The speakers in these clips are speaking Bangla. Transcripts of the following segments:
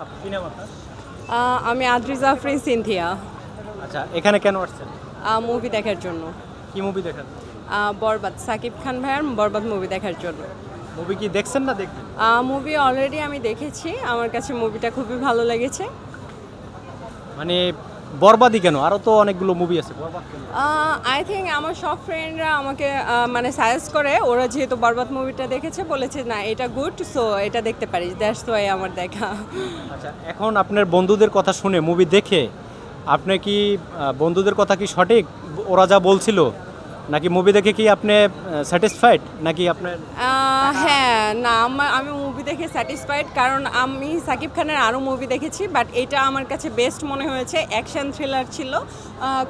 আপনি কি নাম আপনার? আমি আদ্রিজা আফরিন সিনথিয়া। আচ্ছা, এখানে কেন আসছেন? মুভি দেখার জন্য। কি মুভি দেখার? বরবাদ, সাকিব খান ভাইয়ার বরবাদ মুভি দেখার জন্য। মুভি কি দেখছেন না দেখবেন? মুভি অলরেডি আমি দেখেছি, আমার কাছে মুভিটা খুবই ভালো লেগেছে। মানে বরবাদই কেন? আরও তো অনেকগুলো মুভি আছে, বরবাদ কেন? আই থিঙ্ক আমার সব ফ্রেন্ডরা আমাকে মানে সাজেস্ট করে, ওরা যেহেতু বরবাদ মুভিটা দেখেছে বলেছে না এটা গুড, সো এটা দেখতে পারিস, দ্যাটস ওয়াই আমার দেখা। আচ্ছা, এখন আপনার বন্ধুদের কথা শুনে মুভি দেখে আপনি কি বন্ধুদের কথা কি সঠিক ওরা যা বলছিল, নাকি মুভি দেখে কি আপনি স্যাটিসফাইড, নাকি আপনার? হ্যাঁ, না আমি মুভি দেখে স্যাটিসফাইড, কারণ আমি সাকিব খানের আরও মুভি দেখেছি, বাট এটা আমার কাছে বেস্ট মনে হয়েছে। অ্যাকশন থ্রিলার ছিল,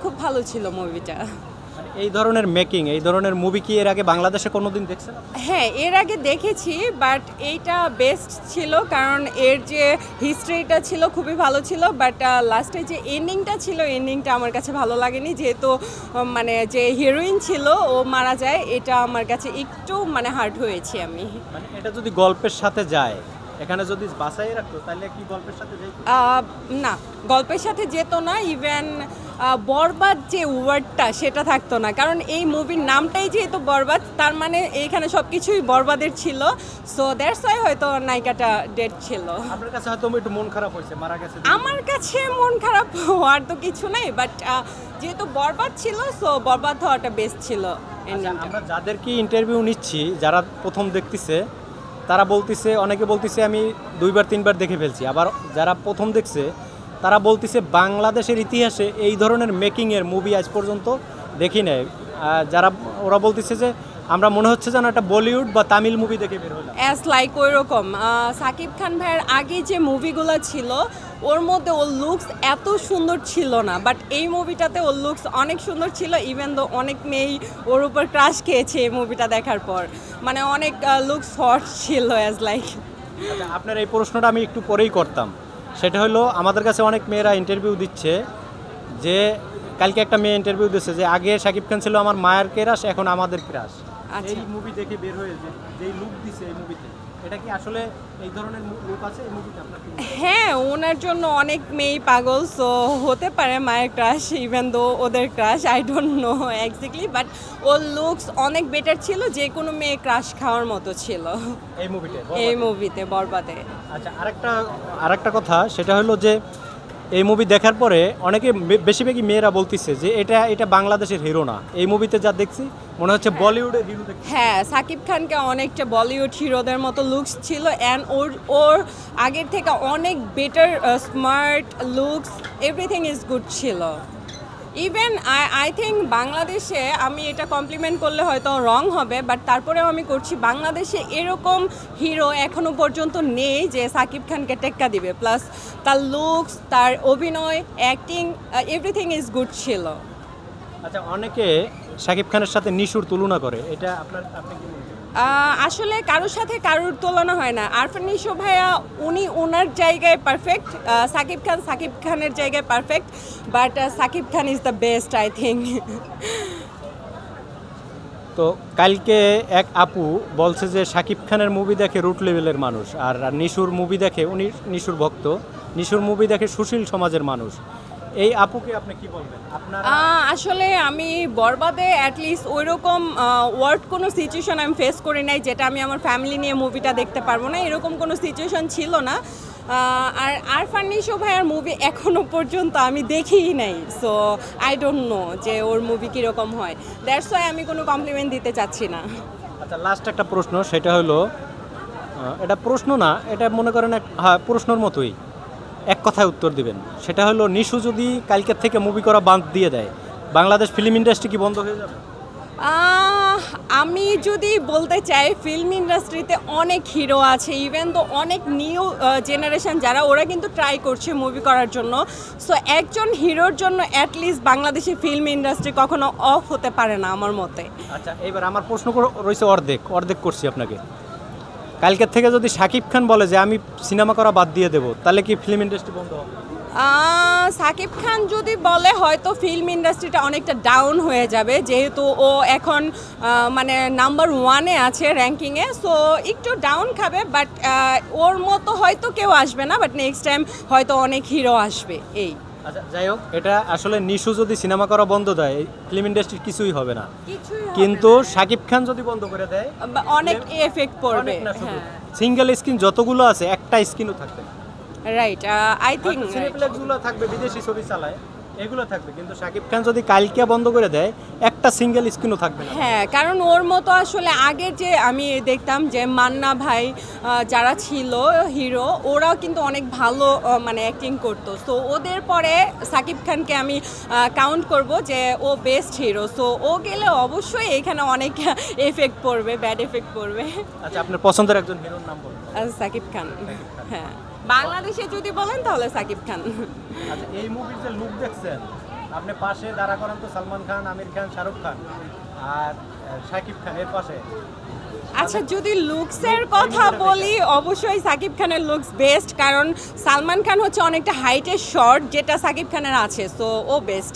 খুব ভালো ছিল মুভিটা। মানে এই ধরনের মেকিং, এই ধরনের মুভি কি এর আগে বাংলাদেশে কোনোদিন দেখছেন? হ্যাঁ, এর আগে দেখেছি, বাট এইটা বেস্ট ছিল, কারণ এর যে হিস্ট্রিটা ছিল খুবই ভালো ছিল, বাট লাস্টে যে এন্ডিংটা ছিল, এন্ডিংটা আমার কাছে ভালো লাগেনি, যেহেতু মানে যে হিরোইন ছিল ও মারা যায়, এটা আমার কাছে একটু মানে হার্ট হয়েছি আমি। মানে এটা যদি গল্পের সাথে যায়, এখানে যদি বাঁচাই রাখতো তাহলে কি গল্পের সাথে যাইতো? না, গল্পের সাথে যেত না, ইভেন বরবাদ যে ওয়ার্ডটা সেটা থাকতো না, কারণ এই মুভির নামটাই যেহেতু বরবাদ, তার মানে এইখানে সব কিছুই বরবাদের ছিল, সো দ্যাটস ওয়াই হয়তো নায়িকাটা ডেড ছিল। আপনার কাছে হয়তো একটু মন খারাপ হয়েছে, মারা গেছে। আমার কাছে মন খারাপ হওয়ার তো কিছু নেই, বাট যেহেতু বরবাদ ছিল, সো বরবাদ হওয়াটা বেস্ট ছিল। আচ্ছা, আমরা যাদেরকে ইন্টারভিউ নিচ্ছি, যারা প্রথম দেখতেছে, তারা বলতেছে, অনেকে বলতেছে আমি 2-3 বার দেখে ফেলছি, আবার যারা প্রথম দেখছে তারা বলতেছে বাংলাদেশের ইতিহাসে এই ধরনের মেকিংয়ের মুভি আজ পর্যন্ত দেখি নাই। যারা ওরা বলতেছে যে আমরা মনে হচ্ছে যেন একটা বলিউড বা তামিল মুভি দেখে বের হলাম। অ্যাজ লাইক ওই রকম সাকিব খান ভাইয়ের আগে যে মুভিগুলো ছিল ওর মধ্যে ওর লুকস এত সুন্দর ছিল না, বাট এই মুভিটাতে ওর লুকস অনেক সুন্দর ছিল, ইভেন দো অনেক মেয়েই ওর উপর ক্রাশ খেয়েছে এই মুভিটা দেখার পর, মানে অনেক লুকস হট ছিল অ্যাজ লাইক। আচ্ছা, আপনার এই প্রশ্নটা আমি একটু পরেই করতাম। সেটা হলো, আমাদের কাছে অনেক মেয়েরা ইন্টারভিউ দিচ্ছে যে কালকে একটা মেয়ে ইন্টারভিউ দিচ্ছে যে আগে শাকিব খান ছিল আমার মায়ের ক্রাশ, এখন আমাদের ক্রাশ। এই মুভি দেখে বের হয়ে যেই লুক দিছে এই মুভিতে, এটা কি আসলে এই ধরনের লুক আছে এই মুভিতে আপনার? হ্যাঁ, ওনার জন্য অনেক মেয়ে পাগল, সো হতে পারে মায়ের ক্রাশ, ইভেন দো ওদের crush, I don't know exactly, but ওর লুকস অনেক বেটার ছিল, যে কোনো মেয়ে ক্রাশ খাওয়ার মতো ছিল এই মুভিতে বরবাদে। আচ্ছা, আরেকটা কথা, সেটা হলো যে এই মুভি দেখার পরে অনেকে বেশিরভাগই মেয়েরা বলতেছে যে এটা বাংলাদেশের হিরো না, এই মুভিতে যা দেখছি মনে হচ্ছে বলিউডের হিরো দেখছি। হ্যাঁ, সাকিব খানকে অনেকটা বলিউড হিরোদের মতো লুকস ছিল, অ্যান্ড ওর আগের থেকে অনেক better smart looks, everything is good ছিল। ইভেন আই থিঙ্ক বাংলাদেশে, আমি এটা কমপ্লিমেন্ট করলে হয়তো রং হবে, বাট তারপরেও আমি করছি, বাংলাদেশে এরকম হিরো এখনও পর্যন্ত নেই যে সাকিব খানকে টেক্কা দিবে, প্লাস তার লুকস, তার অভিনয়, অ্যাক্টিং, এভরিথিং ইজ গুড ছিল। আচ্ছা, অনেকে শাকিব খানের সাথে নিশুর তুলনা করে, এটা আপনি কি মনে করেন? আসলে কারোর সাথে কারোর তুলনা হয় না। আরফান নিশো ভাইয়া উনি ওনার জায়গায় পারফেক্ট, সাকিব খানের জায়গায় perfect, but Shakib Khan is the best I think. তো কালকে এক আপু বলছে যে শাকিব খানের মুভি দেখে রুট লেভেলের মানুষ, আর নিশুর মুভি দেখে, উনি নিশুর ভক্ত, নিশুর মুভি দেখে সুশীল সমাজের মানুষ। এই আপুকে আপনি কি বলবেন? আসলে আমি বরবাদে অ্যাটলিস্ট ওই রকম ওয়ার্ড কোনো সিচুয়েশন আমি ফেস করি নাই যেটা আমি আমার ফ্যামিলি নিয়ে মুভিটা দেখতে পারবো না, এরকম কোনো সিচুয়েশন ছিল না। আর আরফান নিশো ভাইয়ার মুভি এখনও পর্যন্ত আমি দেখিই নাই, সো আই ডোন্ট নো যে ওর মুভি কীরকম হয়, দ্যাটস ওয়াই আমি কোনো কমপ্লিমেন্ট দিতে চাচ্ছি না। আচ্ছা, লাস্ট একটা প্রশ্ন, সেটা হলো, এটা প্রশ্ন না, এটা মনে করেন হ্যাঁ প্রশ্নের মতোই, এক কথায় উত্তর দিবেন। সেটা হলো, নিশু যদি কালকের থেকে মুভি করা বাদ দিয়ে দেয়, বাংলাদেশ ফিল্ম ইন্ডাস্ট্রি কি বন্ধ হয়ে যাবে? আমি যদি বলতে চাই, ফিল্ম ইন্ডাস্ট্রিতে অনেক হিরো আছে, ইভেন তো অনেক নিউ জেনারেশন যারা, ওরা কিন্তু ট্রাই করছে মুভি করার জন্য, সো একজন হিরোর জন্য অ্যাটলিস্ট বাংলাদেশি ফিল্ম ইন্ডাস্ট্রি কখনো অফ হতে পারে না আমার মতে। আচ্ছা, এবার আমার প্রশ্ন রয়েছে অর্ধেক করছি আপনাকে। কালকের থেকে যদি শাকিব খান বলে যে আমি সিনেমা করা বাদ দিয়ে দেবো, তাহলে কি ফিল্ম ইন্ডাস্ট্রি বন্ধ হবে? সাকিব খান যদি বলে হয়তো ফিল্ম ইন্ডাস্ট্রিটা অনেকটা ডাউন হয়ে যাবে, যেহেতু ও এখন মানে নাম্বার 1-এ আছে র্যাঙ্কিংয়ে, সো একটু ডাউন খাবে। বাট ওর মতো হয়তো কেউ আসবে না, বাট নেক্সট টাইম হয়তো অনেক হিরো আসবে এই। আচ্ছা যাই হোক, এটা আসলে নিশু যদি সিনেমা করা বন্ধ দেয় ফিল্ম ইন্ডাস্ট্রির কিছুই হবে না, কিছুই হবে কিন্তু না। শাকিব খান যদি বন্ধ করে দেয় অনেক এফেক্ট পড়বে। সিঙ্গেল স্ক্রিন যতগুলো আছে একটা স্ক্রিনও থাকবে না। রাইট, আই থিঙ্ক সিনেপ্লেক্সগুলো থাকবে, বিদেশি ছবি চালায় এগুলো থাকবে, কিন্তু শাকিব খান যদি কালকে বন্ধ করে দেয় একটা সিঙ্গেল স্ক্রিনও থাকবে না। হ্যাঁ, কারণ ওর মতো আসলে আগের যে আমি দেখতাম যে মান্না ভাই যারা ছিল হিরো, ওরাও কিন্তু অনেক ভালো মানে অ্যাক্টিং করতো। সো ওদের পরে সাকিব খানকে আমি কাউন্ট করব যে ও বেস্ট হিরো। সো ও গেলে অবশ্যই এখানে অনেক এফেক্ট পড়বে, ব্যাড এফেক্ট পড়বে। আচ্ছা, আপনার পছন্দের একজন হিরোর নাম বলুন। সাকিব খান, হ্যাঁ, বাংলাদেশে যদি বলেন তাহলে সাকিব খান। আচ্ছা, এই মুভির যে লুক দেখছেন, আপনি পাশে দাঁড়া করান তো সালমান খান, আমির খান, শাহরুখ খান আর শাকিব খান এর পাশে। আচ্ছা, যদি লুকসের কথা বলি অবশ্যই সাকিব খানের লুকস বেস্ট, কারণ সালমান খান হচ্ছে অনেকটা হাইটের শর্ট, যেটা সাকিব খানের আছে, সো ও best.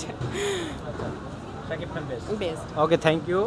Shakib Khan best. Best. Okay, thank you.